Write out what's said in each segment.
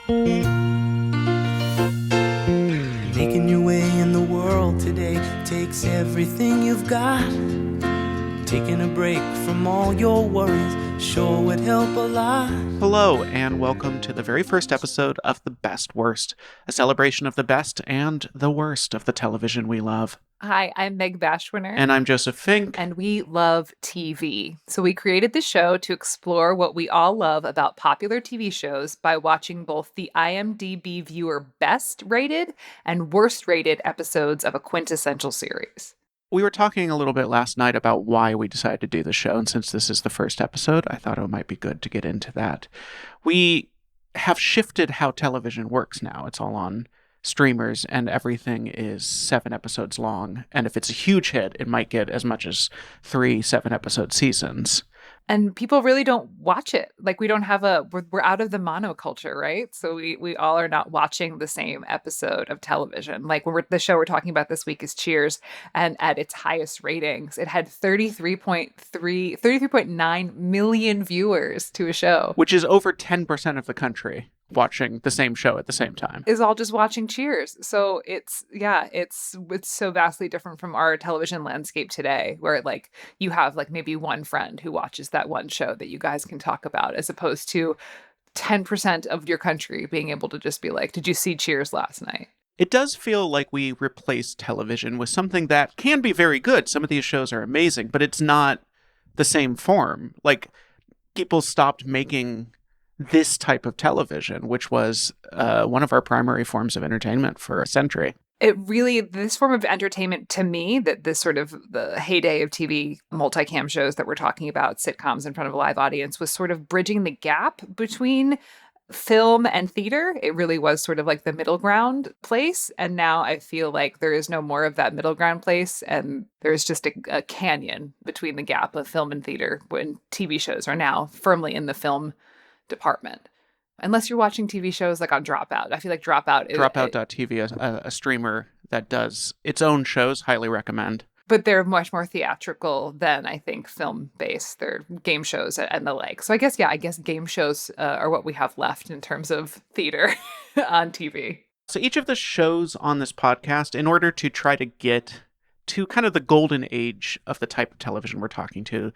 Making your way in the world today takes everything you've got. Taking a break from all your worries sure would help a lot. Hello, and welcome to the very first episode of The Best Worst, a celebration of the best and the worst of the television we love. Hi, I'm Meg Bashwiner. And I'm Joseph Fink. And we love TV. So we created this show to explore what we all love about popular TV shows by watching both the IMDb viewer best rated and worst rated episodes of a quintessential series. We were talking a little bit last night about why we decided to do the show, and since this is the first episode, I thought it might be good to get into that. We have shifted how television works now. It's all on streamers, and everything is 7 episodes long. And if it's a huge hit, it might get as much as 3 7-episode seasons. And people really don't watch it. Like, we don't have we're out of the monoculture, right? So we all are not watching the same episode of television. Like, the show we're talking about this week is Cheers. And at its highest ratings, it had 33.9 million viewers to a show. Which is over 10% of the country watching the same show at the same time. Is all just watching Cheers. So it's so vastly different from our television landscape today, where like you have like maybe one friend who watches that one show that you guys can talk about, as opposed to 10% of your country being able to just be like, did you see Cheers last night? It does feel like we replaced television with something that can be very good. Some of these shows are amazing, but it's not the same form. Like, people stopped making this type of television, which was one of our primary forms of entertainment for a century. This form of entertainment, to me, that this sort of the heyday of TV multicam shows that we're talking about, sitcoms in front of a live audience, was sort of bridging the gap between film and theater. It really was sort of like the middle ground place. And now I feel like there is no more of that middle ground place. And there's just a canyon between the gap of film and theater, when TV shows are now firmly in the film department. Unless you're watching TV shows like on Dropout. I feel like Dropout.tv, a streamer that does its own shows, highly recommend. But they're much more theatrical than, I think, film-based. They're game shows and the like. So I guess game shows are what we have left in terms of theater on TV. So each of the shows on this podcast, in order to try to get to kind of the golden age of the type of television we're talking to,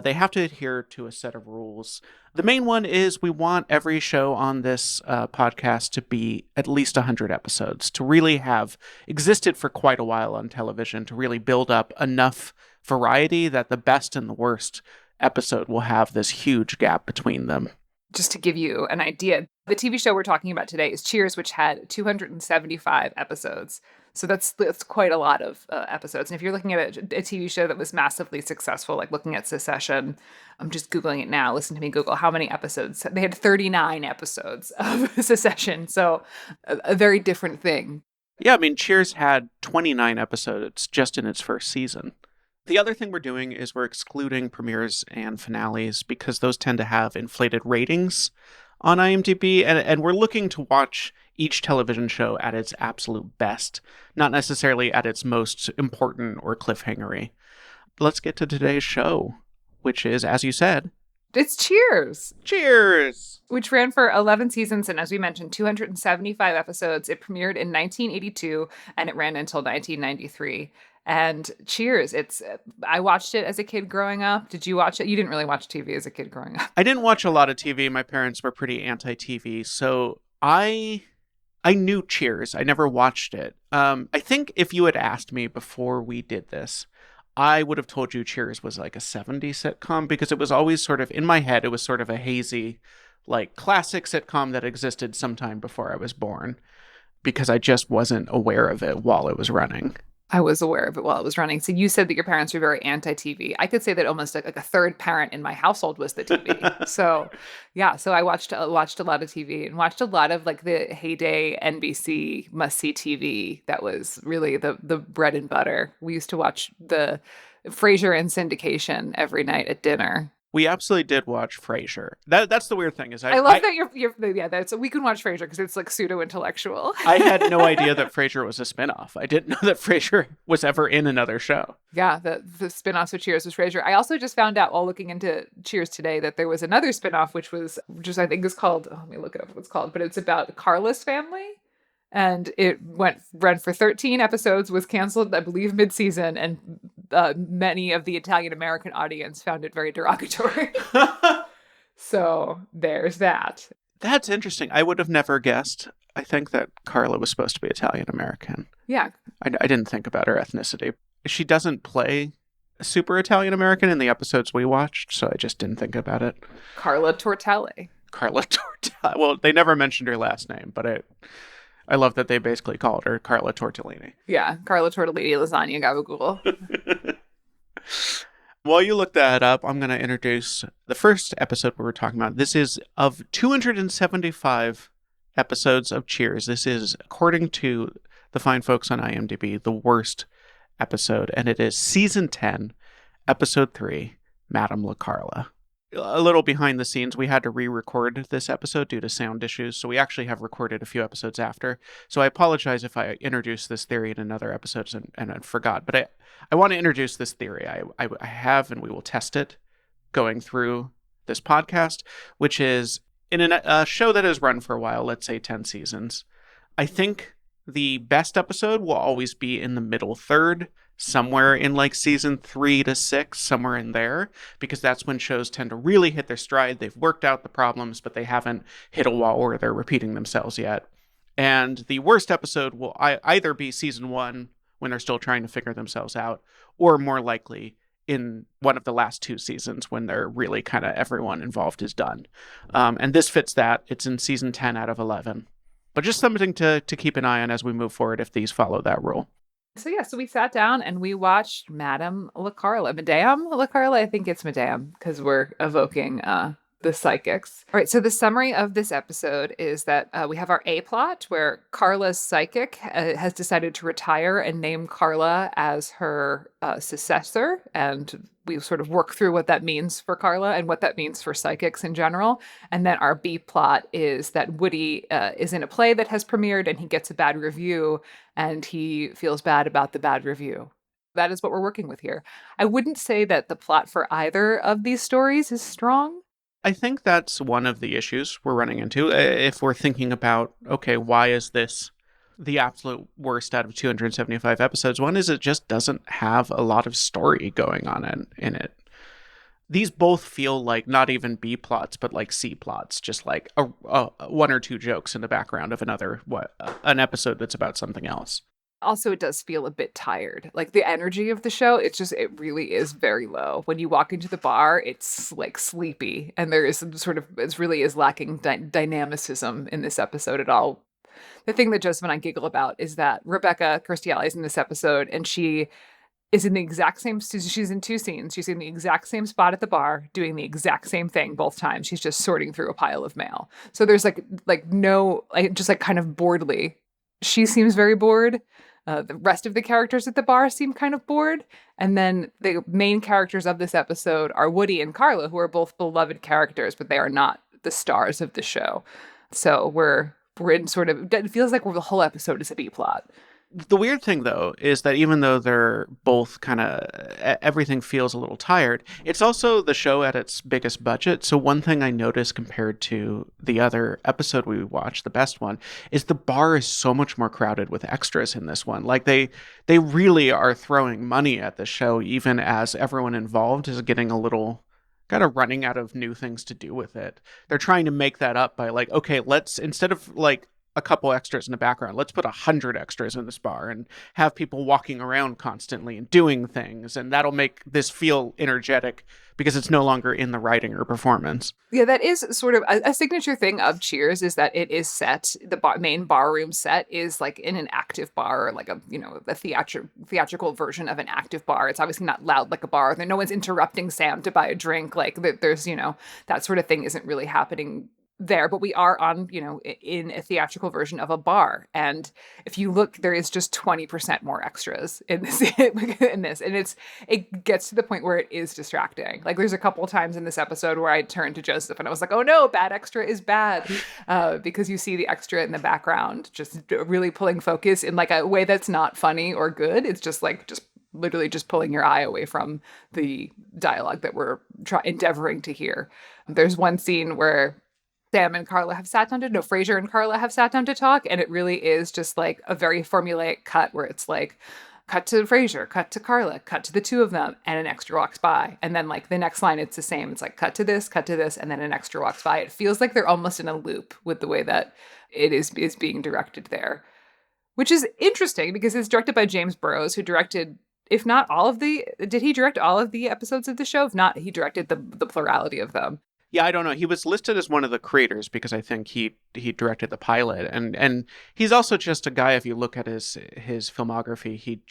they have to adhere to a set of rules. The main one is we want every show on this podcast to be at least 100 episodes, to really have existed for quite a while on television, to really build up enough variety that the best and the worst episode will have this huge gap between them. Just to give you an idea, the TV show we're talking about today is Cheers, which had 275 episodes. So that's quite a lot of episodes. And if you're looking at a TV show that was massively successful, like looking at Succession, I'm just Googling it now. Listen to me Google how many episodes. They had 39 episodes of Succession. So a very different thing. Yeah, I mean, Cheers had 29 episodes just in its first season. The other thing we're doing is we're excluding premieres and finales because those tend to have inflated ratings on IMDb, and we're looking to watch each television show at its absolute best, not necessarily at its most important or cliffhangery. Let's get to today's show, which is, as you said, it's Cheers! Cheers! Which ran for 11 seasons and, as we mentioned, 275 episodes. It premiered in 1982 and it ran until 1993. And Cheers, I watched it as a kid growing up. Did you watch it? You didn't really watch TV as a kid growing up. I didn't watch a lot of TV. My parents were pretty anti-TV, so I knew Cheers. I never watched it. I think if you had asked me before we did this, I would have told you Cheers was like a 70s sitcom, because it was always sort of, in my head, it was sort of a hazy, like, classic sitcom that existed sometime before I was born, because I just wasn't aware of it while it was running. I was aware of it while it was running. So you said that your parents were very anti-TV. I could say that almost like a third parent in my household was the TV. So yeah, so I watched a lot of TV and watched a lot of like the heyday NBC must-see TV. That was really the bread and butter. We used to watch the Frasier in syndication every night at dinner. We absolutely did watch Frasier. That's the weird thing is I love that that's we can watch Frasier because it's like pseudo intellectual. I had no idea that Frasier was a spinoff. I didn't know that Frasier was ever in another show. Yeah, the spin-offs of Cheers was Frasier. I also just found out while looking into Cheers today that there was another spin-off which I think is called, let me look it up what it's called, but it's about Carla's family. And it ran for 13 episodes, was canceled, I believe, mid-season, and many of the Italian-American audience found it very derogatory. So there's that. That's interesting. I would have never guessed. I think that Carla was supposed to be Italian-American. Yeah. I didn't think about her ethnicity. She doesn't play super Italian-American in the episodes we watched, so I just didn't think about it. Carla Tortelli. Carla Tortelli. Well, they never mentioned her last name, but I love that they basically called her Carla Tortellini. Yeah, Carla Tortellini lasagna gabagool. While you look that up, I'm going to introduce the first episode we were talking about. This is of 275 episodes of Cheers. This is, according to the fine folks on IMDb, the worst episode, and it is season 10, episode 3, Madame LaCarla. A little behind the scenes, we had to re-record this episode due to sound issues, so we actually have recorded a few episodes after. So I apologize if I introduced this theory in another episode and I forgot, but I want to introduce this theory. I have, and we will test it going through this podcast, which is in a show that has run for a while, let's say 10 seasons. I think the best episode will always be in the middle third, somewhere in like season 3 to 6, somewhere in there, because that's when shows tend to really hit their stride. They've worked out the problems, but they haven't hit a wall or they're repeating themselves yet. And the worst episode will either be season 1, when they're still trying to figure themselves out, or more likely in one of the last 2 seasons when they're really kind of everyone involved is done. And this fits that. It's in season 10 out of 11. But just something to keep an eye on as we move forward if these follow that rule. So we sat down and we watched Madame LaCarla. Madame LaCarla? I think it's Madame because we're evoking the psychics. All right, so the summary of this episode is that we have our A plot where Carla's psychic has decided to retire and name Carla as her successor. And we sort of work through what that means for Carla and what that means for psychics in general. And then our B plot is that Woody is in a play that has premiered and he gets a bad review and he feels bad about the bad review. That is what we're working with here. I wouldn't say that the plot for either of these stories is strong. I think that's one of the issues we're running into. If we're thinking about, okay, why is this the absolute worst out of 275 episodes? One is it just doesn't have a lot of story going on in it. These both feel like not even B plots, but like C plots, just like a 1 or 2 jokes in the background of an episode that's about something else. Also, it does feel a bit tired. Like the energy of the show, it really is very low. When you walk into the bar, it's like sleepy. And there is it really is lacking dynamicism in this episode at all. The thing that Joseph and I giggle about is that Rebecca Kirstiali is in this episode and she is in the exact same, she's in 2 scenes. She's in the exact same spot at the bar doing the exact same thing both times. She's just sorting through a pile of mail. So there's just kind of boredly. She seems very bored. The rest of the characters at the bar seem kind of bored. And then the main characters of this episode are Woody and Carla, who are both beloved characters, but they are not the stars of the show. So we're in it feels like the whole episode is a B plot. The weird thing, though, is that even though they're both kind of, everything feels a little tired, it's also the show at its biggest budget. So one thing I noticed compared to the other episode we watched, the best one, is the bar is so much more crowded with extras in this one. Like they really are throwing money at the show, even as everyone involved is getting a little kind of running out of new things to do with it. They're trying to make that up by like, okay, let's, instead of like a couple extras in the background, let's put 100 extras in this bar and have people walking around constantly and doing things, and that'll make this feel energetic because it's no longer in the writing or performance. Yeah, that is sort of a signature thing of Cheers, is that it is set, the main barroom set is like in an active bar, or like a theatrical version of an active bar. It's obviously not loud like a bar. No one's interrupting Sam to buy a drink. Like there's, that sort of thing isn't really happening there, but we are on, in a theatrical version of a bar. And if you look, there is just 20% more extras in this, in this. And it gets to the point where it is distracting. Like there's a couple of times in this episode where I turned to Joseph and I was like, oh no, bad extra is bad. Because you see the extra in the background, just really pulling focus in like a way that's not funny or good. It's just like, literally just pulling your eye away from the dialogue that we're endeavoring to hear. There's one scene where Sam and Carla have sat down Frasier and Carla have sat down to talk, and it really is just like a very formulaic cut where it's like, cut to Frasier, cut to Carla, cut to the two of them, and an extra walks by. And then like the next line, it's the same. It's like cut to this, and then an extra walks by. It feels like they're almost in a loop with the way that it is being directed there, which is interesting because it's directed by James Burrows, who directed, if not all of did he direct all of the episodes of the show? If not, he directed the plurality of them. Yeah, I don't know. He was listed as one of the creators because I think he directed the pilot, and he's also just a guy. If you look at his filmography, he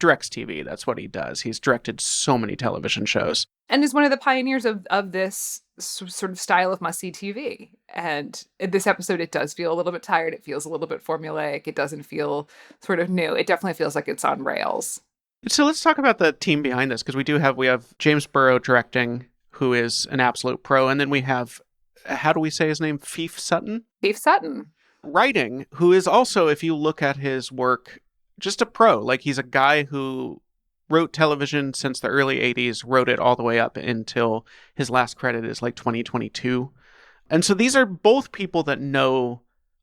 directs TV. That's what he does. He's directed so many television shows, and is one of the pioneers of this sort of style of must-see TV. And in this episode, it does feel a little bit tired. It feels a little bit formulaic. It doesn't feel sort of new. It definitely feels like it's on rails. So let's talk about the team behind this, because we have James Burrow directing, who is an absolute pro. And then we have, how do we say his name? Fief Sutton? Fief Sutton. Writing, who is also, if you look at his work, just a pro. Like, he's a guy who wrote television since the early 80s, wrote it all the way up until his last credit is like 2022. And so these are both people that know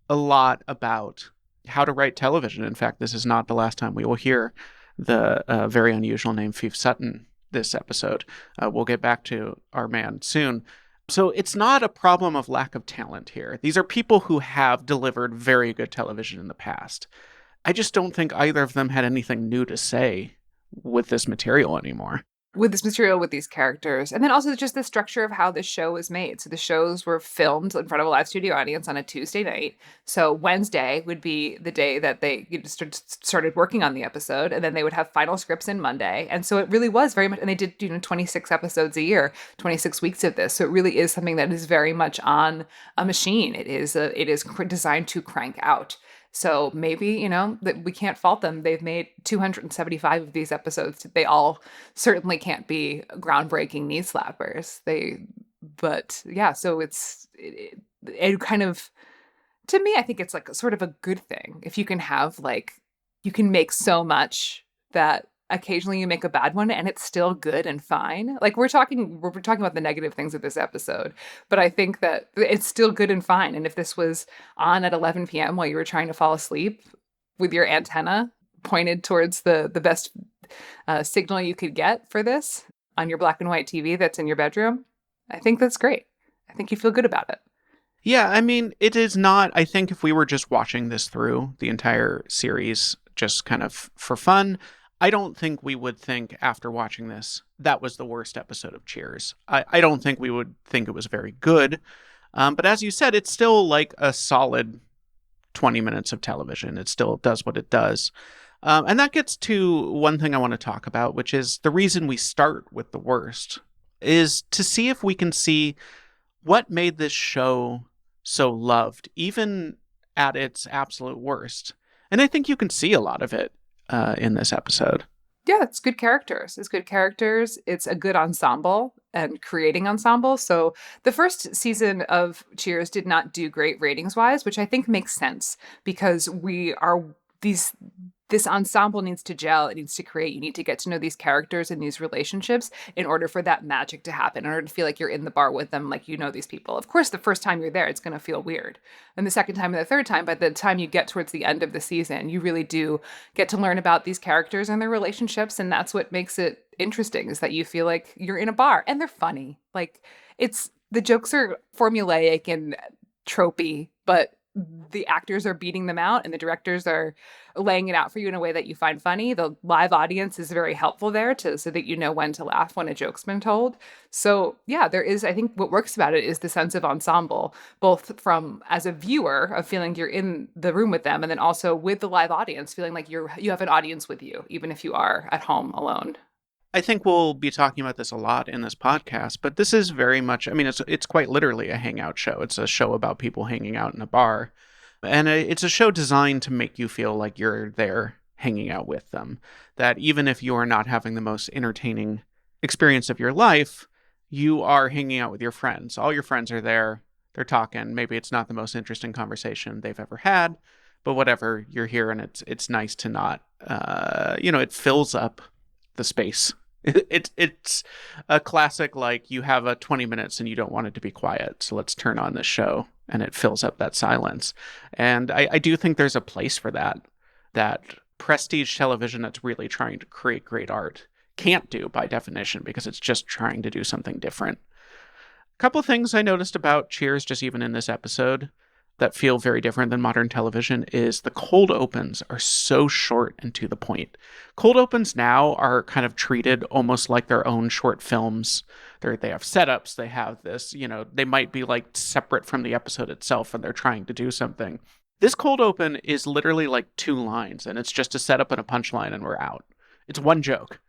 a lot about how to write television. In fact, this is not the last time we will hear the very unusual name Fief Sutton this episode. We'll get back to our man soon. So it's not a problem of lack of talent here. These are people who have delivered very good television in the past. I just don't think either of them had anything new to say with this material anymore. With this material, with these characters. And then also just the structure of how this show was made. So the shows were filmed in front of a live studio audience on a Tuesday night. So Wednesday would be the day that they started working on the episode. And then they would have final scripts in Monday. And so it really was very much, and they did 26 episodes a year, 26 weeks of this. So it really is something that is very much on a machine. It is designed to crank out. So maybe, that we can't fault them. They've made 275 of these episodes. They all certainly can't be groundbreaking knee slappers. So it kind of, to me, I think it's like sort of a good thing. If you can have you can make so much that occasionally you make a bad one and it's still good and fine. Like we're talking about the negative things of this episode, but I think that it's still good and fine. And if this was on at 11 p.m. while you were trying to fall asleep with your antenna pointed towards the best signal you could get for this on your black and white TV that's in your bedroom, I think that's great. I think you feel good about it. Yeah, I mean, it is not, I think if we were just watching this through the entire series, just kind of for fun, I don't think we would think after watching this, that was the worst episode of Cheers. I don't think we would think it was very good. But as you said, it's still like a solid 20 minutes of television. It still does what it does. And that gets to one thing I want to talk about, which is the reason we start with the worst is to see if we can see what made this show so loved, even at its absolute worst. And I think you can see a lot of it in this episode. Yeah, it's good characters. It's a good ensemble and creating ensemble. So the first season of Cheers did not do great ratings wise, which I think makes sense because this ensemble needs to gel. It needs to create. You need to get to know these characters and these relationships in order for that magic to happen, in order to feel like you're in the bar with them, like you know these people. Of course, the first time you're there, it's going to feel weird. And the second time and the third time, by the time you get towards the end of the season, you really do get to learn about these characters and their relationships. And that's what makes it interesting, is that you feel like you're in a bar and they're funny. Like the jokes are formulaic and tropey, but the actors are beating them out and the directors are laying it out for you in a way that you find funny. The live audience is very helpful there so that you know when to laugh when a joke's been told. So yeah, I think what works about it is the sense of ensemble, both from as a viewer of feeling you're in the room with them, and then also with the live audience feeling like you have an audience with you, even if you are at home alone. I think we'll be talking about this a lot in this podcast, but this is very much, I mean, it's quite literally a hangout show. It's a show about people hanging out in a bar. And it's a show designed to make you feel like you're there hanging out with them. That even if you are not having the most entertaining experience of your life, you are hanging out with your friends. All your friends are there. They're talking. Maybe it's not the most interesting conversation they've ever had, but whatever, you're here, and it's nice to not, it fills up the space. It's a classic, like, you have a 20 minutes and you don't want it to be quiet, so let's turn on this show, and it fills up that silence. And I do think there's a place for that prestige television that's really trying to create great art can't do by definition, because it's just trying to do something different. A couple of things I noticed about Cheers, just even in this episode, that feel very different than modern television is the cold opens are so short and to the point. Cold opens now are kind of treated almost like their own short films. They have setups, they have this, they might be like separate from the episode itself and they're trying to do something. This cold open is literally like 2 lines, and it's just a setup and a punchline, and we're out. It's one joke.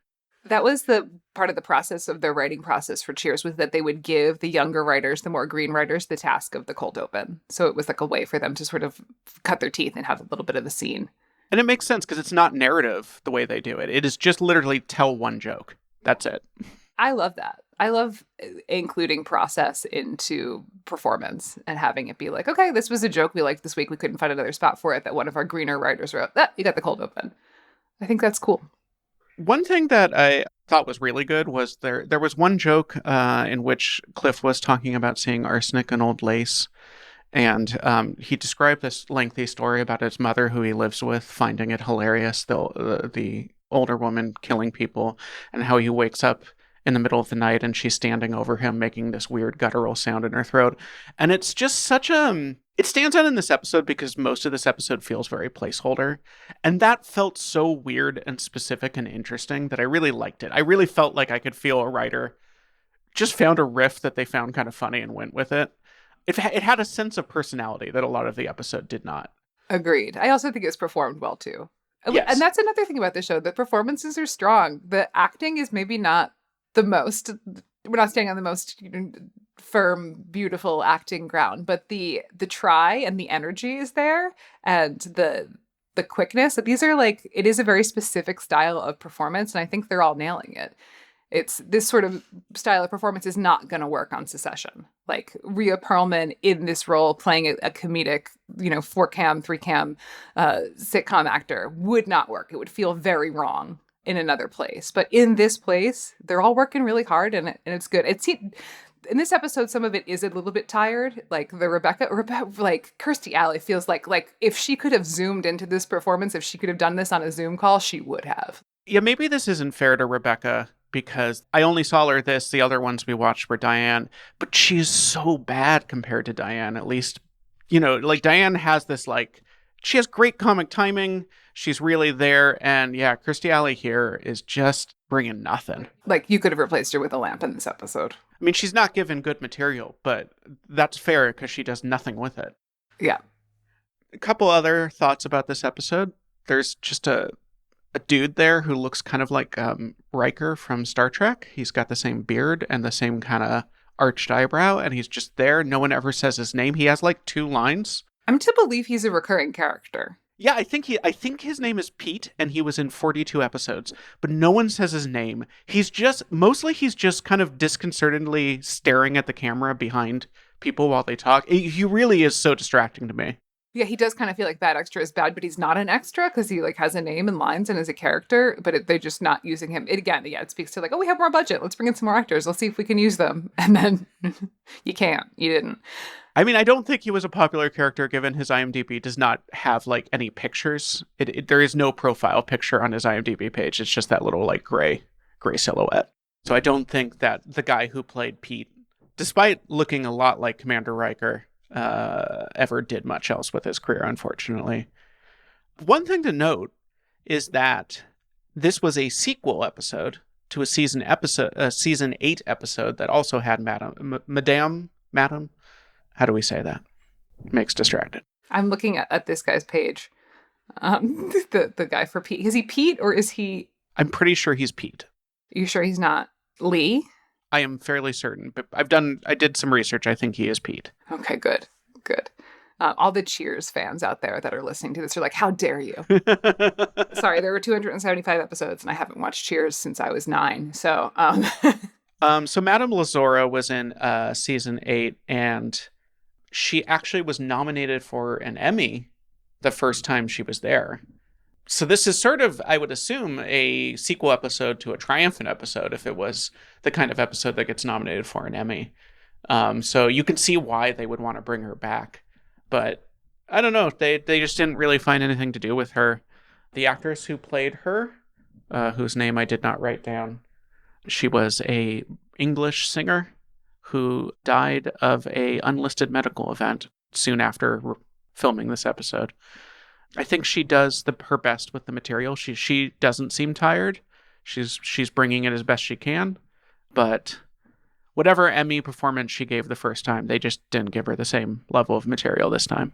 That was the part of the process of their writing process for Cheers, was that they would give the younger writers, the more green writers, the task of the cold open. So it was like a way for them to sort of cut their teeth and have a little bit of the scene. And it makes sense because it's not narrative the way they do it. It is just literally tell one joke. That's it. I love that. I love including process into performance and having it be like, okay, this was a joke we liked this week. We couldn't find another spot for it that one of our greener writers wrote. You got the cold open. I think that's cool. One thing that I thought was really good was there was one joke in which Cliff was talking about seeing arsenic in old lace. And he described this lengthy story about his mother, who he lives with, finding it hilarious, the older woman killing people, and how he wakes up in the middle of the night and she's standing over him making this weird guttural sound in her throat. And it's just such it stands out in this episode because most of this episode feels very placeholder. And that felt so weird and specific and interesting that I really liked it. I really felt like I could feel a writer just found a riff that they found kind of funny and went with it. It had a sense of personality that a lot of the episode did not. Agreed. I also think it's performed well, too. Yes. And that's another thing about the show. The performances are strong. The acting is maybe not the most, we're not staying on the most firm, beautiful acting ground, but the try and the energy is there, and the quickness. These are like, it is a very specific style of performance, and I think they're all nailing it. It's this sort of style of performance is not going to work on Succession. Like Rhea Perlman in this role playing a comedic, 4-cam, 3-cam sitcom actor would not work. It would feel very wrong in another place. But in this place, they're all working really hard, and it's good. In this episode, some of it is a little bit tired. Like the Rebecca, like Kirstie Alley feels like if she could have zoomed into this performance, if she could have done this on a Zoom call, she would have. Yeah, maybe this isn't fair to Rebecca because I only saw her the other ones we watched were Diane, but she is so bad compared to Diane, at least, like Diane has this, she has great comic timing. She's really there. And yeah, Kirstie Alley here is just bringing nothing. Like you could have replaced her with a lamp in this episode. I mean, she's not given good material, but that's fair because she does nothing with it. Yeah. A couple other thoughts about this episode. There's just a dude there who looks kind of like Riker from Star Trek. He's got the same beard and the same kind of arched eyebrow, and he's just there. No one ever says his name. He has 2 lines. I'm to believe he's a recurring character. Yeah, I think his name is Pete, and he was in 42 episodes, but no one says his name. He's just kind of disconcertingly staring at the camera behind people while they talk. He really is so distracting to me. Yeah, he does kind of feel like that extra is bad, but he's not an extra because he has a name and lines and is a character, but they're just not using him. It speaks to we have more budget. Let's bring in some more actors. Let's see if we can use them. And then you can't. You didn't. I mean, I don't think he was a popular character given his IMDb does not have any pictures. There is no profile picture on his IMDb page. It's just that little gray silhouette. So I don't think that the guy who played Pete, despite looking a lot like Commander Riker, ever did much else with his career, unfortunately. One thing to note is that this was a sequel episode to a season 8 episode that also had Madame. How do we say that? Makes distracted. I'm looking at this guy's page. The guy for Pete. Is he Pete or is he? I'm pretty sure he's Pete. You sure he's not Lee? I am fairly certain, but I did some research. I think he is Pete. Okay, good. All the Cheers fans out there that are listening to this are like, how dare you? Sorry, there were 275 episodes and I haven't watched Cheers since I was 9. So, So Madame Lazora was in season 8, and she actually was nominated for an Emmy the first time she was there. So this is sort of, I would assume, a sequel episode to a triumphant episode if it was the kind of episode that gets nominated for an Emmy. So you can see why they would want to bring her back. But I don't know. They just didn't really find anything to do with her. The actress who played her, whose name I did not write down, she was a English singer who died of a unlisted medical event soon after filming this episode. I think she does her best with the material. She doesn't seem tired. She's bringing it as best she can, but whatever Emmy performance she gave the first time, they just didn't give her the same level of material this time.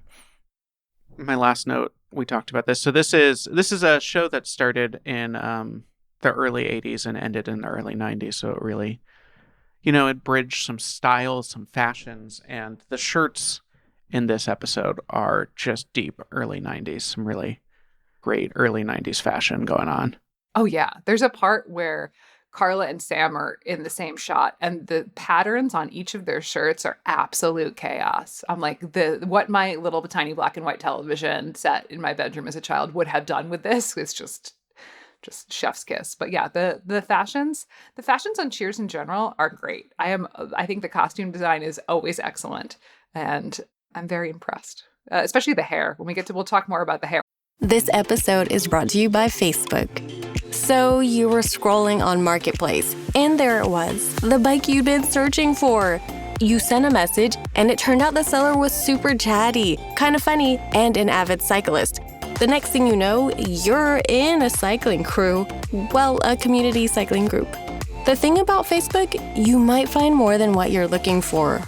My last note, we talked about this. So this is a show that started in the early 80s and ended in the early 90s. So it really, it bridged some styles, some fashions, and the shirts in this episode are just deep early 90s. Some really great early 90s fashion going on. oh yeah, there's a part where Carla and Sam are in the same shot and the patterns on each of their shirts are absolute chaos. I'm like, what my little tiny black and white television set in my bedroom as a child would have done with this is just chef's kiss. But yeah, the fashions on Cheers in general are great. I think the costume design is always excellent, and I'm very impressed. Especially the hair. We'll talk more about the hair. This episode is brought to you by Facebook. So you were scrolling on Marketplace, and there it was, the bike you'd been searching for. You sent a message, and it turned out the seller was super chatty, kind of funny, and an avid cyclist. The next thing you know, you're in a cycling crew. Well, a community cycling group. The thing about Facebook, you might find more than what you're looking for.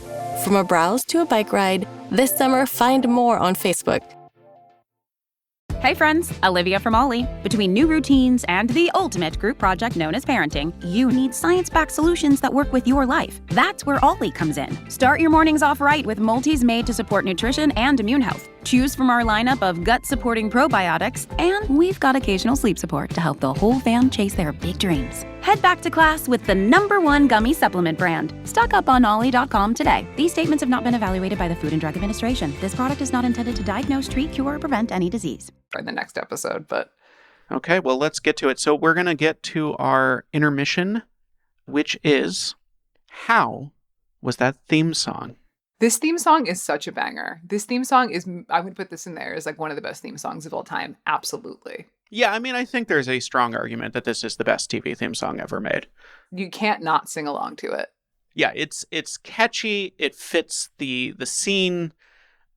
From a browse to a bike ride, this summer find more on Facebook. Hey friends, Olivia from Ollie. Between new routines and the ultimate group project known as parenting, you need science-backed solutions that work with your life. That's where Ollie comes in. Start your mornings off right with multis made to support nutrition and immune health. Choose from our lineup of gut-supporting probiotics, and we've got occasional sleep support to help the whole fam chase their big dreams. Head back to class with the #1 gummy supplement brand. Stock up on ollie.com today. These statements have not been evaluated by the Food and Drug Administration. This product is not intended to diagnose, treat, cure, or prevent any disease. In the next episode, but Okay, well, let's get to it. So we're going to get to our intermission, which is, how was that theme song? this theme song is such a banger. This theme song is, I would put this in there as like one of the best theme songs of all time. Absolutely. Yeah, I mean, I think there's a strong argument that this is the best TV theme song ever made. You can't not sing along to it. Yeah, it's catchy. It fits the scene.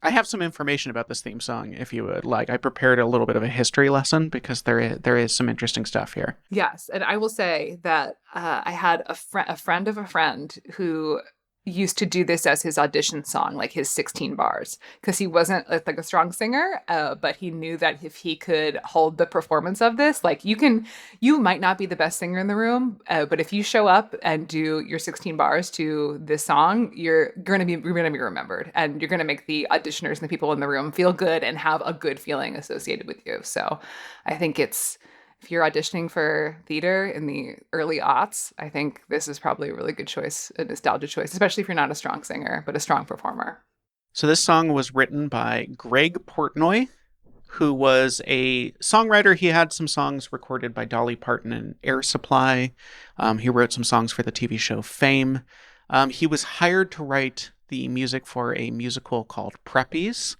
I have some information about this theme song, if you would like. I prepared a little bit of a history lesson because there is some interesting stuff here. Yes, and I will say that I had a friend of a friend who used to do this as his audition song, like his 16 bars, because he wasn't like a strong singer, but he knew that if he could hold the performance of this, like you might not be the best singer in the room, but if you show up and do your 16 bars to this song, you're gonna be remembered, and you're gonna make the auditioners and the people in the room feel good and have a good feeling associated with you. So I think if you're auditioning for theater in the early aughts, I think this is probably a really good choice, a nostalgia choice, especially if you're not a strong singer, but a strong performer. So this song was written by Greg Portnoy, who was a songwriter. He had some songs recorded by Dolly Parton and Air Supply. He wrote some songs for the TV show Fame. He was hired to write the music for a musical called Preppies,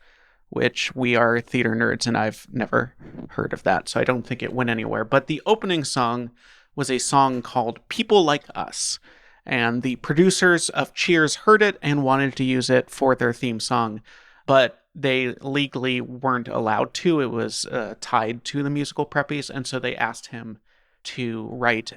which we are theater nerds, and I've never heard of that, so I don't think it went anywhere. But the opening song was a song called People Like Us, and the producers of Cheers heard it and wanted to use it for their theme song, but they legally weren't allowed to. It was tied to the musical Preppies, and so they asked him to write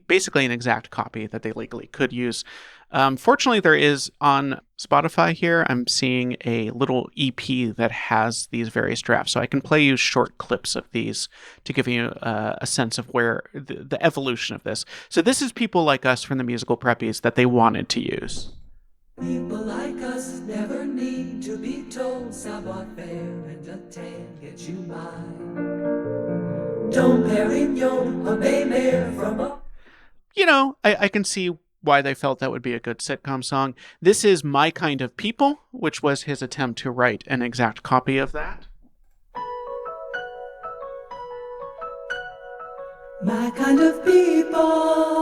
basically an exact copy that they legally could use. Fortunately, there is on Spotify here, I'm seeing a little EP that has these various drafts. So I can play you short clips of these to give you a sense of where the evolution of this. So this is People Like Us from the Musical Preppies that they wanted to use. People like us never need to be told savoir-faire and a tan get you by. Dom Perignon, a bay mare from a... You know, I can see why they felt that would be a good sitcom song. This is My Kind of People, which was his attempt to write an exact copy of that. My kind of people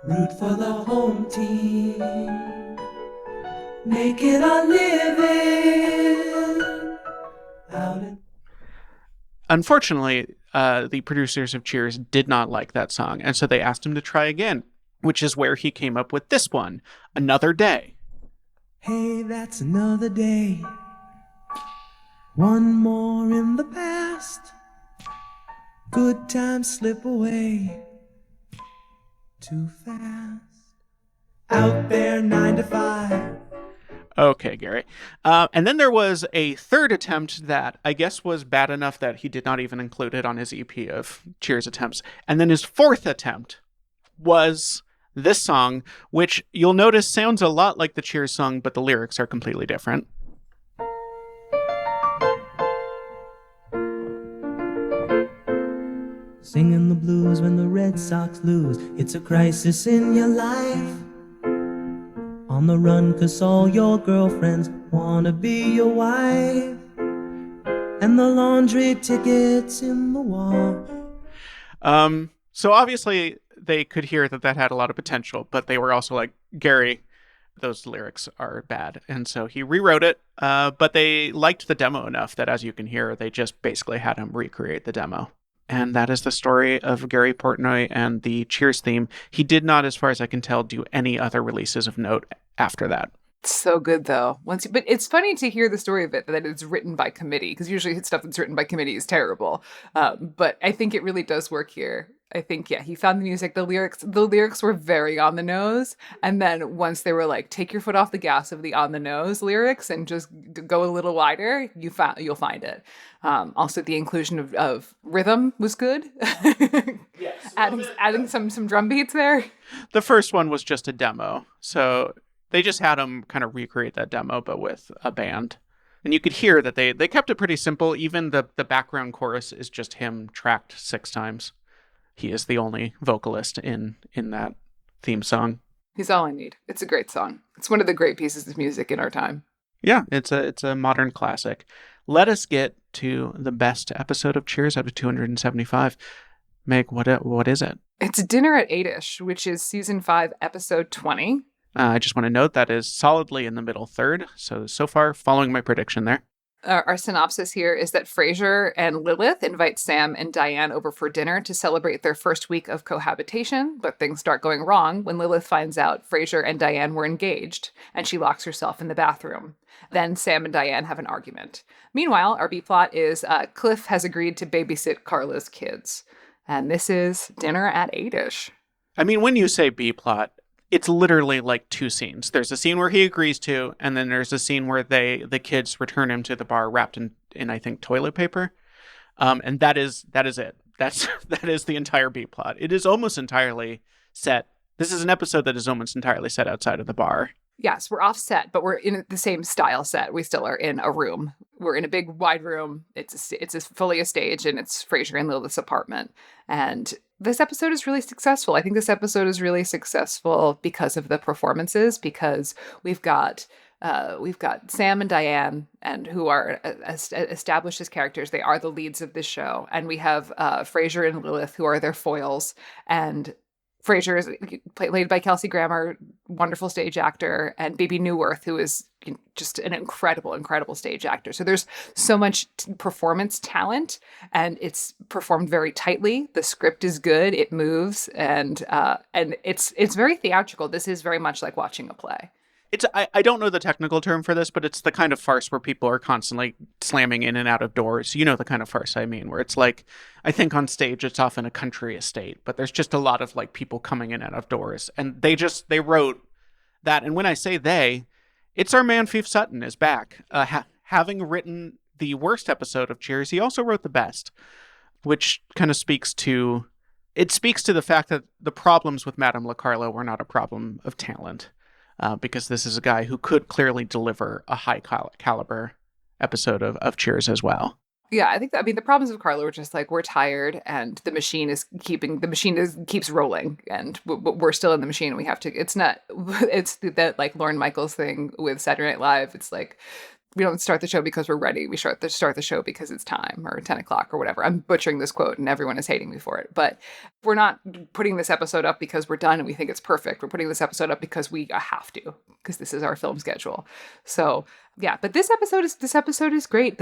root for the home team, make it a living out in... Unfortunately, the producers of Cheers did not like that song, and so they asked him to try again, which is where he came up with this one, Another Day. Hey, that's another day, one more in the past, good times slip away too fast, out there 9 to 5. Okay, Gary. And then there was a third attempt that I guess was bad enough that he did not even include it on his EP of Cheers attempts. And then his fourth attempt was this song, which you'll notice sounds a lot like the Cheers song, but the lyrics are completely different. Singing the blues when the Red Sox lose, it's a crisis in your life. On the run 'cause all your girlfriends wanna be your wife, and the laundry tickets in the wall. So obviously they could hear that had a lot of potential, but they were also like, Gary, those lyrics are bad. And so he rewrote it, but they liked the demo enough that, as you can hear, they just basically had him recreate the demo. And that is the story of Gary Portnoy and the Cheers theme. He did not, as far as I can tell, do any other releases of note after that. So good though. But it's funny to hear the story of it, that it's written by committee, because usually stuff that's written by committee is terrible. But I think it really does work here. I think, yeah, he found the music, the lyrics were very on the nose. And then once they were like, take your foot off the gas of the on the nose lyrics and just go a little wider, you'll find it. Also the inclusion of rhythm was good. Yes. adding some drum beats there. The first one was just a demo. So they just had him kind of recreate that demo, but with a band. And you could hear that they kept it pretty simple. Even the background chorus is just him tracked 6 times. He is the only vocalist in that theme song. He's all I need. It's a great song. It's one of the great pieces of music in our time. Yeah, it's a modern classic. Let us get to the best episode of Cheers out of 275. Meg, what is it? It's Dinner at 8ish, which is season 5, episode 20. I just want to note that is solidly in the middle third. So far, following my prediction there. Our synopsis here is that Frasier and Lilith invite Sam and Diane over for dinner to celebrate their first week of cohabitation, but things start going wrong when Lilith finds out Frasier and Diane were engaged, and she locks herself in the bathroom. Then Sam and Diane have an argument. Meanwhile, our B-plot is Cliff has agreed to babysit Carla's kids. And this is Dinner at 8ish. I mean, when you say B-plot, it's literally like 2 scenes. There's a scene where he agrees to, and then there's a scene where the kids return him to the bar wrapped in I think, toilet paper. And that is it. That is the entire B-plot. It is almost entirely set. This is an episode that is almost entirely set outside of the bar. Yes, we're off set, but we're in the same style set. We still are in a room. We're in a big wide room. It's fully a stage, and it's Frasier and Lilith's apartment. And this episode is really successful. I think this episode is really successful because of the performances, because we've got Sam and Diane, and who are established as characters. They are the leads of this show. And we have Frasier and Lilith, who are their foils. And Frasier is played by Kelsey Grammer, wonderful stage actor, and Baby Newworth, who is just an incredible, incredible stage actor. So there's so much performance talent, and it's performed very tightly. The script is good; it moves, and it's very theatrical. This is very much like watching a play. I don't know the technical term for this, but it's the kind of farce where people are constantly slamming in and out of doors. You know the kind of farce I mean, where it's like, I think on stage it's often a country estate, but there's just a lot of like people coming in and out of doors. And they wrote that. And when I say they, it's our man Fief Sutton is back. Having written the worst episode of Cheers, he also wrote the best, which kind of speaks to the fact that the problems with Madame LaCarlo were not a problem of talent. Because this is a guy who could clearly deliver a high caliber episode of Cheers as well. Yeah, I think the problems with Carlo were just like, we're tired and the machine keeps rolling and we're still in the machine. And we have to, it's that like Lorne Michaels thing with Saturday Night Live. It's like, we don't start the show because we're ready. We start the show because it's time, or 10 o'clock or whatever. I'm butchering this quote and everyone is hating me for it. But we're not putting this episode up because we're done and we think it's perfect. We're putting this episode up because we have to, because this is our film schedule. So yeah, but this episode is great.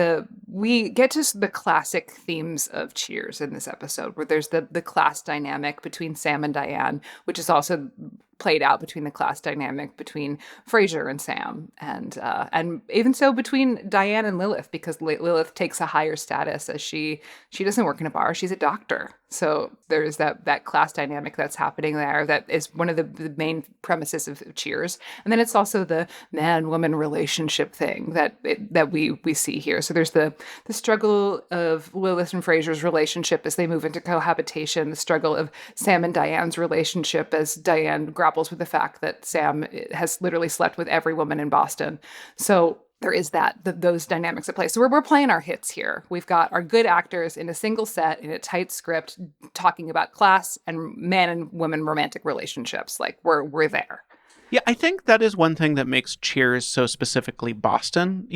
We get to the classic themes of Cheers in this episode, where there's the class dynamic between Sam and Diane, which is also played out between the class dynamic between Frasier and Sam, and even so between Diane and Lilith, because Lilith takes a higher status as she doesn't work in a bar, she's a doctor. So there's that class dynamic that's happening there that is one of the main premises of Cheers. And then it's also the man-woman relationship thing that we see here. So there's the struggle of Lilith and Frasier's relationship as they move into cohabitation, the struggle of Sam and Diane's relationship as Diane grapples with the fact that Sam has literally slept with every woman in Boston. So there is those dynamics at play. So we're playing our hits here. We've got our good actors in a single set, in a tight script, talking about class and man and woman romantic relationships. Like we're there. Yeah, I think that is one thing that makes Cheers so specifically Boston,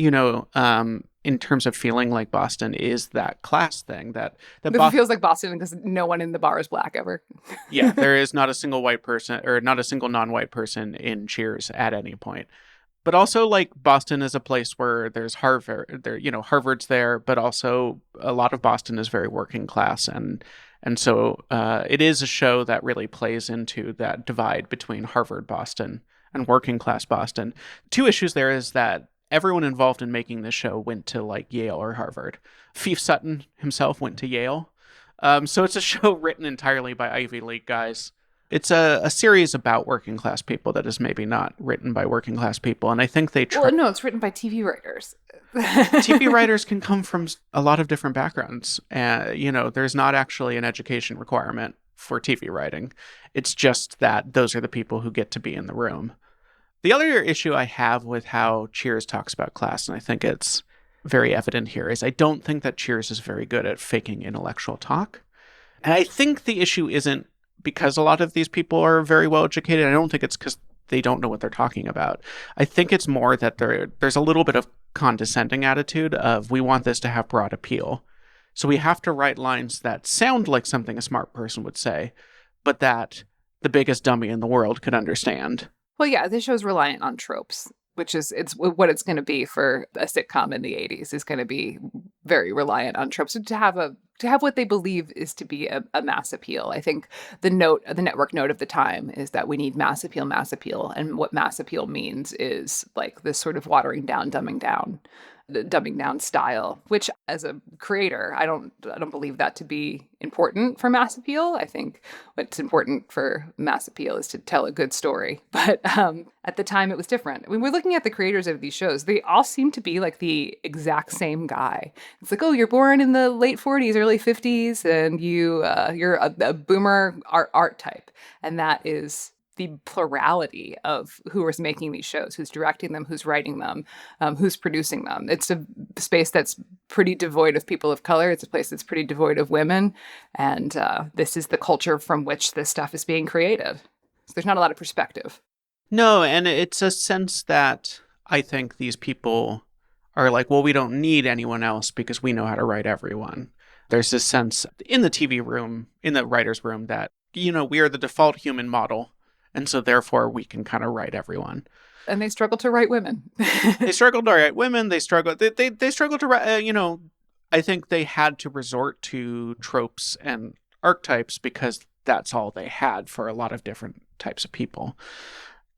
in terms of feeling like Boston, is that class thing. That it feels like Boston because no one in the bar is black ever. Yeah, there is not a single white person or not a single non-white person in Cheers at any point. But also, like, Boston is a place where there's Harvard, Harvard's there, but also a lot of Boston is very working class. And so it is a show that really plays into that divide between Harvard Boston and working class Boston. Two issues there is that everyone involved in making this show went to, like, Yale or Harvard. Fief Sutton himself went to Yale. So it's a show written entirely by Ivy League guys. It's a series about working class people that is maybe not written by working class people. And I think they Well, no, it's written by TV writers. TV writers can come from a lot of different backgrounds. There's not actually an education requirement for TV writing. It's just that those are the people who get to be in the room. The other issue I have with how Cheers talks about class, and I think it's very evident here, is I don't think that Cheers is very good at faking intellectual talk. And I think the issue isn't because a lot of these people are very well educated. I don't think it's because they don't know what they're talking about. I think it's more that there's a little bit of condescending attitude of, we want this to have broad appeal. So we have to write lines that sound like something a smart person would say, but that the biggest dummy in the world could understand. Well, yeah, this show's reliant on tropes, which is what it's going to be for a sitcom in the 80s, is going to be very reliant on tropes. So to have what they believe is to be a mass appeal. I think the network note of the time is that we need mass appeal. And what mass appeal means is like this sort of watering down, dumbing down style, which as a creator, I don't believe that to be important for mass appeal. I think what's important for mass appeal is to tell a good story. But at the time it was different. I mean, we're looking at the creators of these shows. They all seem to be like the exact same guy. It's like, oh, you're born in the late 40s, early 50s, and you're a boomer art type. And that is the plurality of who is making these shows, who's directing them, who's writing them, who's producing them. It's a space that's pretty devoid of people of color. It's a place that's pretty devoid of women. And this is the culture from which this stuff is being created. So there's not a lot of perspective. No, and it's a sense that I think these people are like, well, we don't need anyone else because we know how to write everyone. There's this sense in the TV room, in the writer's room, that, we are the default human model. And so therefore we can kind of write everyone. And they struggle to write women. They struggle to write women. They struggle to write, I think they had to resort to tropes and archetypes because that's all they had for a lot of different types of people.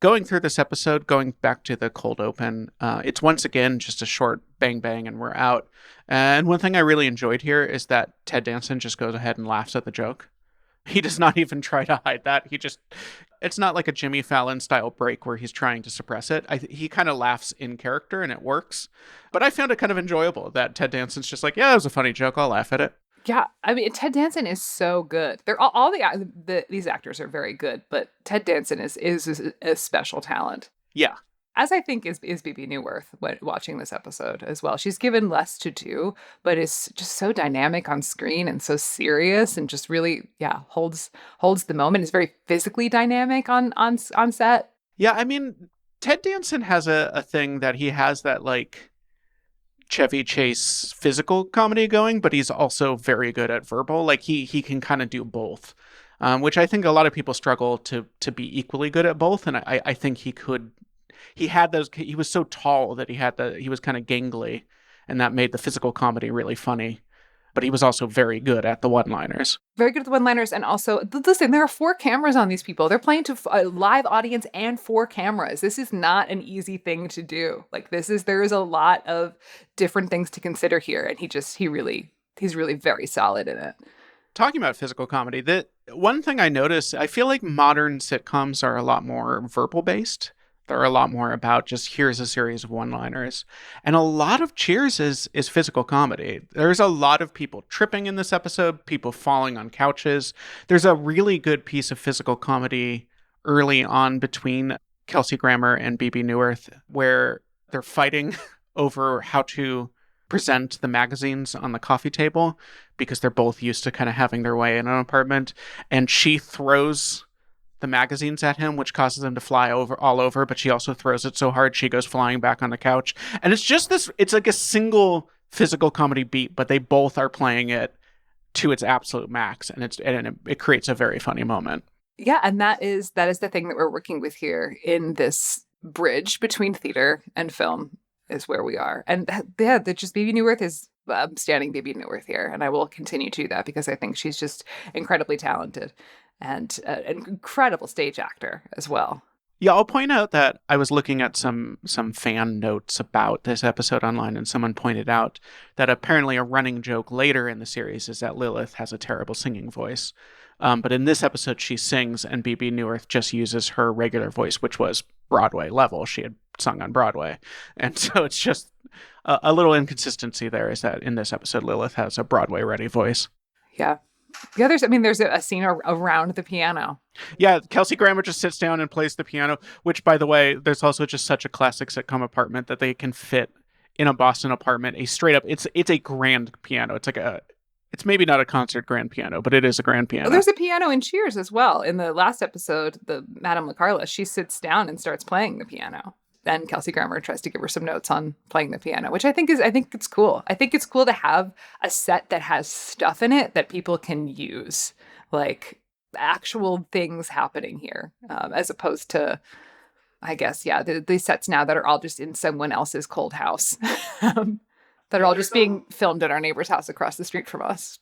going through this episode, going back to the cold open, it's once again just a short bang bang and we're out. And one thing I really enjoyed here is that Ted Danson just goes ahead and laughs at the joke. He does not even try to hide that. It's not like a Jimmy Fallon style break where he's trying to suppress it. He kind of laughs in character and it works. But I found it kind of enjoyable that Ted Danson's just like, yeah, that was a funny joke. I'll laugh at it. Yeah, I mean, Ted Danson is so good. They're all these actors are very good, but Ted Danson is a special talent. Yeah. As I think is Bebe Neuwirth watching this episode as well. She's given less to do, but is just so dynamic on screen and so serious and just really, holds the moment. Is very physically dynamic on set. Yeah, I mean, Ted Danson has a thing that he has that like Chevy Chase physical comedy going, but he's also very good at verbal. Like he can kind of do both, which I think a lot of people struggle to be equally good at both. And I think he could. He had those. He was so tall that he was kind of gangly, and that made the physical comedy really funny. But he was also very good at the one-liners. Very good at the one-liners, and also listen. There are 4 cameras on these people. They're playing to a live audience and 4 cameras. This is not an easy thing to do. Like there is a lot of different things to consider here, and he's really very solid in it. Talking about physical comedy, the one thing I notice, I feel like modern sitcoms are a lot more verbal based. They're a lot more about just here's a series of one-liners. And a lot of Cheers is physical comedy. There's a lot of people tripping in this episode, people falling on couches. There's a really good piece of physical comedy early on between Kelsey Grammer and Bebe Neuwirth where they're fighting over how to present the magazines on the coffee table because they're both used to kind of having their way in an apartment. And she throws the magazines at him, which causes them to fly all over, but she also throws it so hard she goes flying back on the couch. And it's just this, it's like a single physical comedy beat, but they both are playing it to its absolute max, and it creates a very funny moment. Yeah, and that is the thing that we're working with here in this bridge between theater and film is where we are. And yeah, just Bebe Neuwirth is standing Bebe Neuwirth here, and I will continue to do that because I think she's just incredibly talented. And an incredible stage actor as well. Yeah, I'll point out that I was looking at some fan notes about this episode online, and someone pointed out that apparently a running joke later in the series is that Lilith has a terrible singing voice. But in this episode, she sings, and Bebe Neuwirth just uses her regular voice, which was Broadway level. She had sung on Broadway. And so it's just a little inconsistency there is that in this episode, Lilith has a Broadway-ready voice. Yeah. Yeah, there's a scene around the piano. Yeah, Kelsey Grammer just sits down and plays the piano, which, by the way, there's also just such a classic sitcom apartment that they can fit in a Boston apartment. A straight up, it's a grand piano. It's maybe not a concert grand piano, but it is a grand piano. There's a piano in Cheers as well. In the last episode, the Madame LaCarla, she sits down and starts playing the piano. Then Kelsey Grammer tries to give her some notes on playing the piano, which I think it's cool. I think it's cool to have a set that has stuff in it that people can use, like actual things happening here, as opposed to, I guess, the sets now that are all just in someone else's cold house, that are all just being filmed at our neighbor's house across the street from us.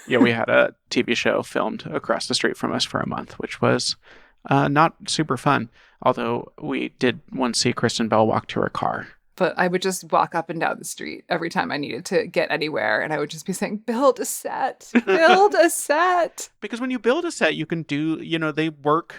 Yeah, we had a TV show filmed across the street from us for a month, which was not super fun. Although we did once see Kristen Bell walk to her car. But I would just walk up and down the street every time I needed to get anywhere. And I would just be saying, build a set, build a set. Because when you build a set, you can do, they work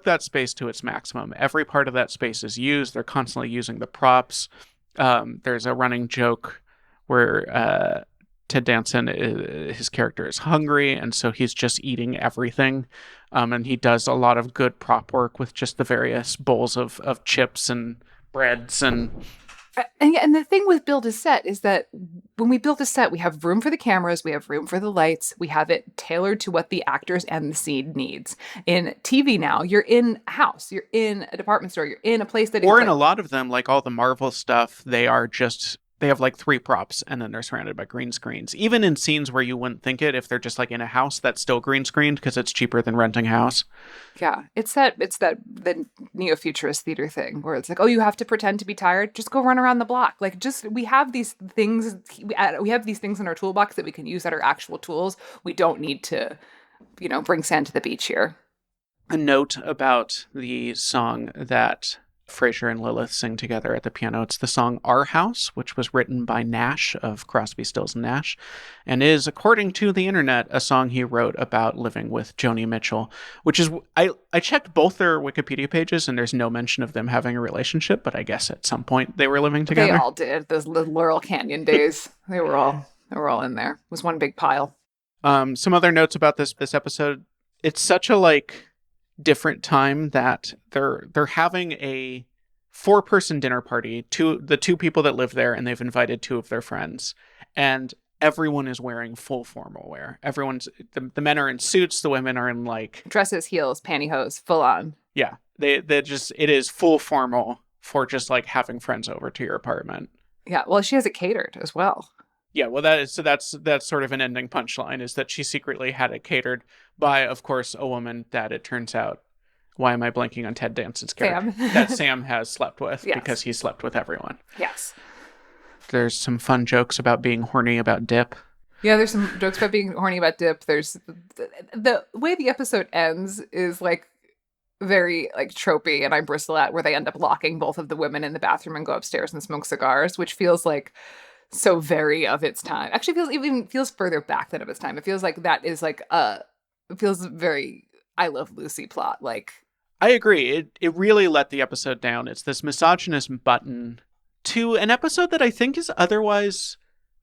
that space to its maximum. Every part of that space is used. They're constantly using the props. There's a running joke where Ted Danson, his character is hungry, and so he's just eating everything. And he does a lot of good prop work with just the various bowls of chips and breads and the thing with build a set is that when we build a set, we have room for the cameras, we have room for the lights, we have it tailored to what the actors and the scene needs. In TV now, you're in a house, you're in a department store, you're in a place that... Or in a lot of them, like all the Marvel stuff, they have like 3 props and then they're surrounded by green screens. Even in scenes where you wouldn't think it, if they're just like in a house that's still green screened because it's cheaper than renting a house. Yeah, it's the neo-futurist theater thing where it's like, oh, you have to pretend to be tired, just go run around the block. Like, just we have these things in our toolbox that we can use that are actual tools. We don't need to, bring sand to the beach here. a note about the song that Frasier and Lilith sing together at the piano. It's the song Our House, which was written by Nash of Crosby, Stills, and Nash, and is, according to the internet, a song he wrote about living with Joni Mitchell, which is, I checked both their Wikipedia pages, and there's no mention of them having a relationship, but I guess at some point they were living together. They all did. Those Laurel Canyon days. They were all in there. It was one big pile. Some other notes about this episode. It's such a different time that they're having a 4-person dinner party, the two people that live there, and they've invited 2 of their friends, and everyone is wearing full formal wear. The men are in suits, the women are in dresses, heels, pantyhose, full on. Yeah, it is full formal for just having friends over to your apartment. Yeah, well, she has it catered as well. Yeah, well, that's sort of an ending punchline, is that she secretly had it catered by, of course, a woman that it turns out, why am I blanking on Ted Danson's character? Sam. That Sam has slept with, Yes. because he slept with everyone. Yes. There's some fun jokes about being horny about dip. Yeah, there's some jokes about being horny about dip. There's the way the episode ends is very tropey, and I bristle at, where they end up locking both of the women in the bathroom and go upstairs and smoke cigars, which feels so very of its time. Actually feels further back than of its time. It feels like that is it feels very I Love Lucy plot. I agree. It really let the episode down. It's this misogynist button to an episode that I think is otherwise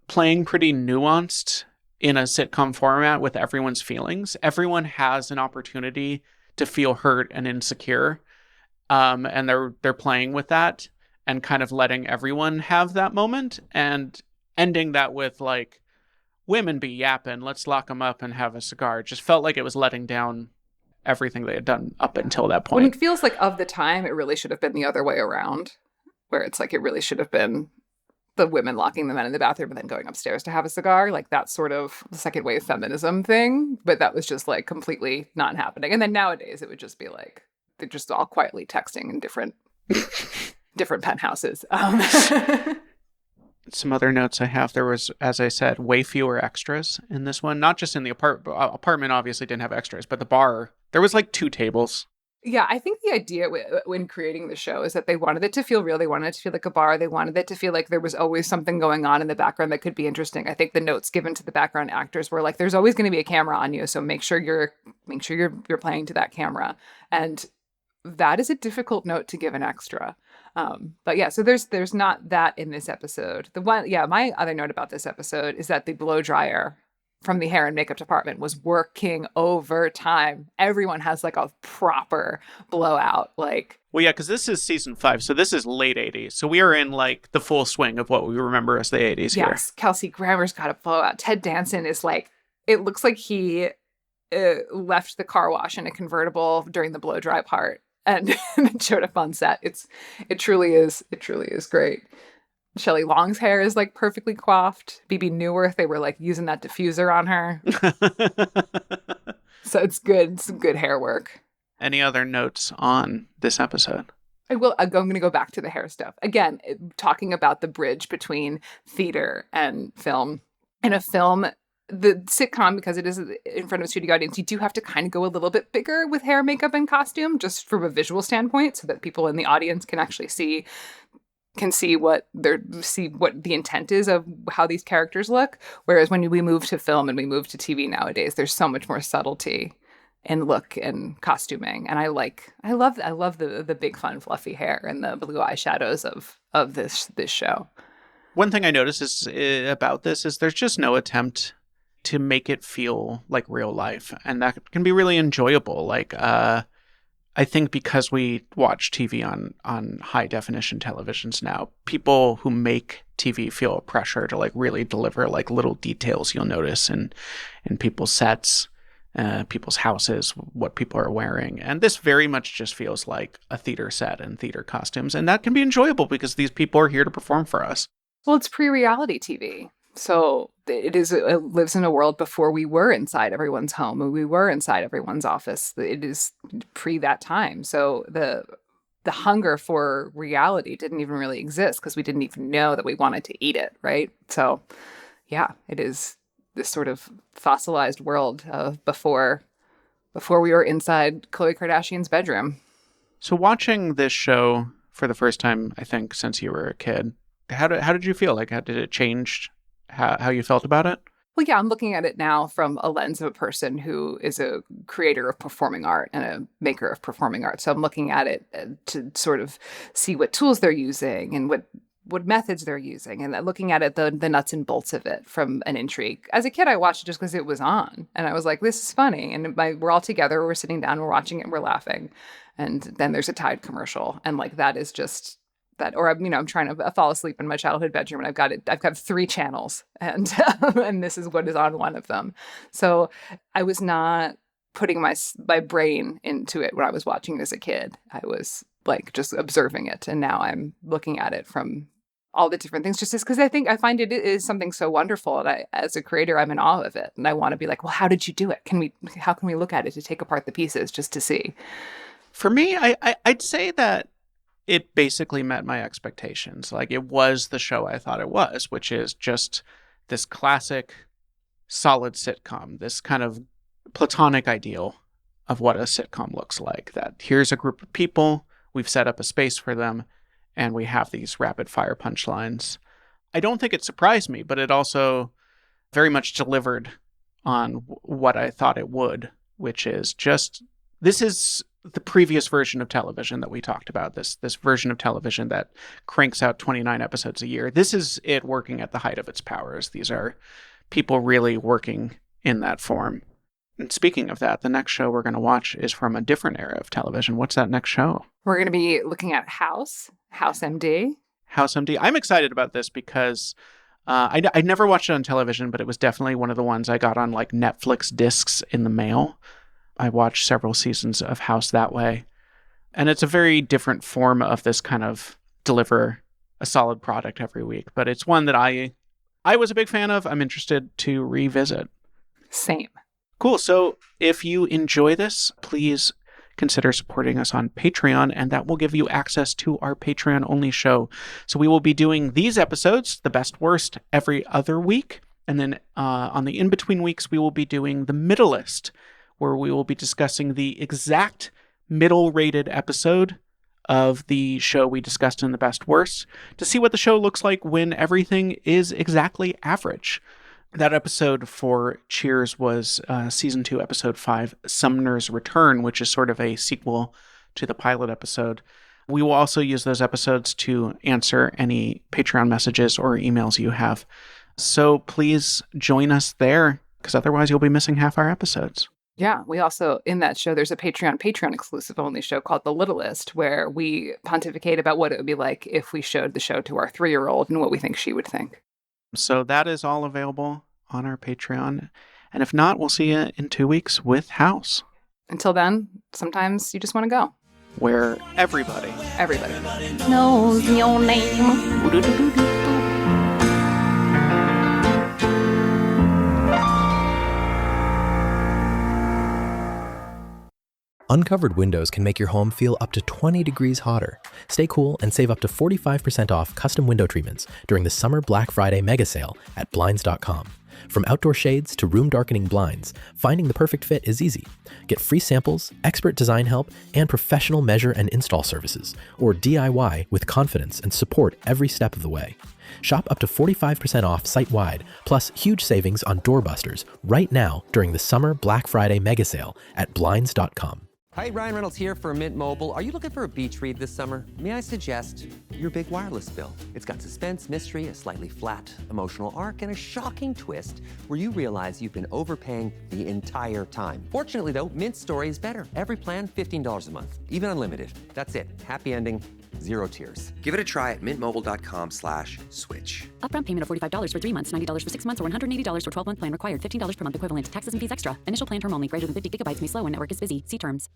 playing pretty nuanced in a sitcom format with everyone's feelings. Everyone has an opportunity to feel hurt and insecure. And they're playing with that and kind of letting everyone have that moment, and ending that with women be yapping, let's lock them up and have a cigar. It just felt like it was letting down everything they had done up until that point. When it feels of the time, it really should have been the other way around, where it's it really should have been the women locking the men in the bathroom and then going upstairs to have a cigar, that sort of second wave feminism thing. But that was just completely not happening. And then nowadays it would just be they're just all quietly texting in different penthouses. Some other notes I have, there was, as I said, way fewer extras in this one. Not just in the apartment obviously didn't have extras, but the bar, there was 2 tables. Yeah, I think the idea when creating the show is that they wanted it to feel real. They wanted it to feel like a bar. They wanted it to feel like there was always something going on in the background that could be interesting. I think the notes given to the background actors were there's always going to be a camera on you, so make sure you're playing to that camera. And that is a difficult note to give an extra. But yeah, so there's not that in this episode. My other note about this episode is that the blow dryer from the hair and makeup department was working overtime. Everyone has a proper blowout. Well, yeah, because this is season 5, so this is late 80s. So we are in the full swing of what we remember as the 80s here. Yes, Kelsey Grammer's got a blowout. Ted Danson is it looks like he left the car wash in a convertible during the blow dry part and showed up on set. It truly is great. Shelley Long's hair is perfectly coiffed. Bebe Neuwirth, they were using that diffuser on her. So it's good. Some good hair work. Any other notes on this episode? I'm going to go back to the hair stuff. Again, talking about the bridge between theater and film. In a film, the sitcom, because it is in front of a studio audience, you do have to kind of go a little bit bigger with hair, makeup, and costume, just from a visual standpoint, so that people in the audience can actually see what the intent is of how these characters look. Whereas when we move to film and we move to TV nowadays, there's so much more subtlety in look and costuming. And I love the big fun fluffy hair and the blue eyeshadows of this show. One thing I noticed about this is there's just no attempt to make it feel like real life, and that can be really enjoyable. I think because we watch TV on high definition televisions now, people who make TV feel a pressure to really deliver little details you'll notice in people's sets, people's houses, what people are wearing. And this very much just feels like a theater set and theater costumes. And that can be enjoyable because these people are here to perform for us. Well, it's pre-reality TV. So it lives in a world before we were inside everyone's home and we were inside everyone's office. It is pre that time. So the hunger for reality didn't even really exist because we didn't even know that we wanted to eat it, right? So yeah, it is this sort of fossilized world of before before we were inside Khloe Kardashian's bedroom. So watching this show for the first time, I think, since you were a kid, how did you feel? Like, how did it change how you felt about it? Well, yeah, I'm looking at it now from a lens of a person who is a creator of performing art and a maker of performing art. So I'm looking at it to sort of see what tools they're using and what methods they're using, and looking at it, the nuts and bolts of it from an intrigue. As a kid, I watched it just because it was on, and I was like, this is funny. And we're all together, we're sitting down, we're watching it, and we're laughing. And then there's a Tide commercial, and like that is just that. Or I'm trying to fall asleep in my childhood bedroom, and I've got 3 channels, and and this is what is on one of them. So I was not putting my brain into it when I was watching it as a kid. I was like just observing it, and now I'm looking at it from all the different things, just because I find it is something so wonderful, and as a creator, I'm in awe of it, and I want to be like, well, how did you do it? How can we look at it to take apart the pieces just to see? For me, I'd say that it basically met my expectations. Like, it was the show I thought it was, which is just this classic, solid sitcom, this kind of platonic ideal of what a sitcom looks like. That here's a group of people, we've set up a space for them, and we have these rapid fire punchlines. I don't think it surprised me, but it also very much delivered on what I thought it would, which is just, this is the previous version of television that we talked about, this version of television that cranks out 29 episodes a year. This is it working at the height of its powers. These are people really working in that form. And speaking of that, the next show we're going to watch is from a different era of television. What's that next show? We're going to be looking at House MD. House MD. I'm excited about this because I never watched it on television, but it was definitely one of the ones I got on like Netflix discs in the mail. I watched several seasons of House that way. And it's a very different form of this kind of deliver a solid product every week. But it's one that I was a big fan of. I'm interested to revisit. Same. Cool. So if you enjoy this, please consider supporting us on Patreon, and that will give you access to our Patreon-only show. So we will be doing these episodes, the best worst, every other week. And then on the in-between weeks, we will be doing the middle list, where we will be discussing the exact middle-rated episode of the show we discussed in the best worst, to see what the show looks like when everything is exactly average. That episode for Cheers was Season 2, Episode 5, Sumner's Return, which is sort of a sequel to the pilot episode. We will also use those episodes to answer any Patreon messages or emails you have. So please join us there, because otherwise you'll be missing half our episodes. Yeah, we also, in that show, there's a Patreon exclusive only show called The Littlest, where we pontificate about what it would be like if we showed the show to our 3-year-old and what we think she would think. So that is all available on our Patreon. And if not, we'll see you in 2 weeks with House. Until then, sometimes you just want to go. Where everybody Knows your name. Uncovered windows can make your home feel up to 20 degrees hotter. Stay cool and save up to 45% off custom window treatments during the Summer Black Friday mega sale at Blinds.com. From outdoor shades to room darkening blinds, finding the perfect fit is easy. Get free samples, expert design help, and professional measure and install services, or DIY with confidence and support every step of the way. Shop up to 45% off site-wide, plus huge savings on doorbusters right now during the Summer Black Friday mega sale at Blinds.com. Hi, Ryan Reynolds here for Mint Mobile. Are you looking for a beach read this summer? May I suggest your big wireless bill? It's got suspense, mystery, a slightly flat emotional arc, and a shocking twist where you realize you've been overpaying the entire time. Fortunately, though, Mint's story is better. Every plan, $15 a month, even unlimited. That's it. Happy ending, 0 tears. Give it a try at mintmobile.com/switch. Upfront payment of $45 for 3 months, $90 for 6 months, or $180 for 12-month plan required. $15 per month equivalent. Taxes and fees extra. Initial plan term only. Greater than 50 gigabytes may slow when network is busy. See terms.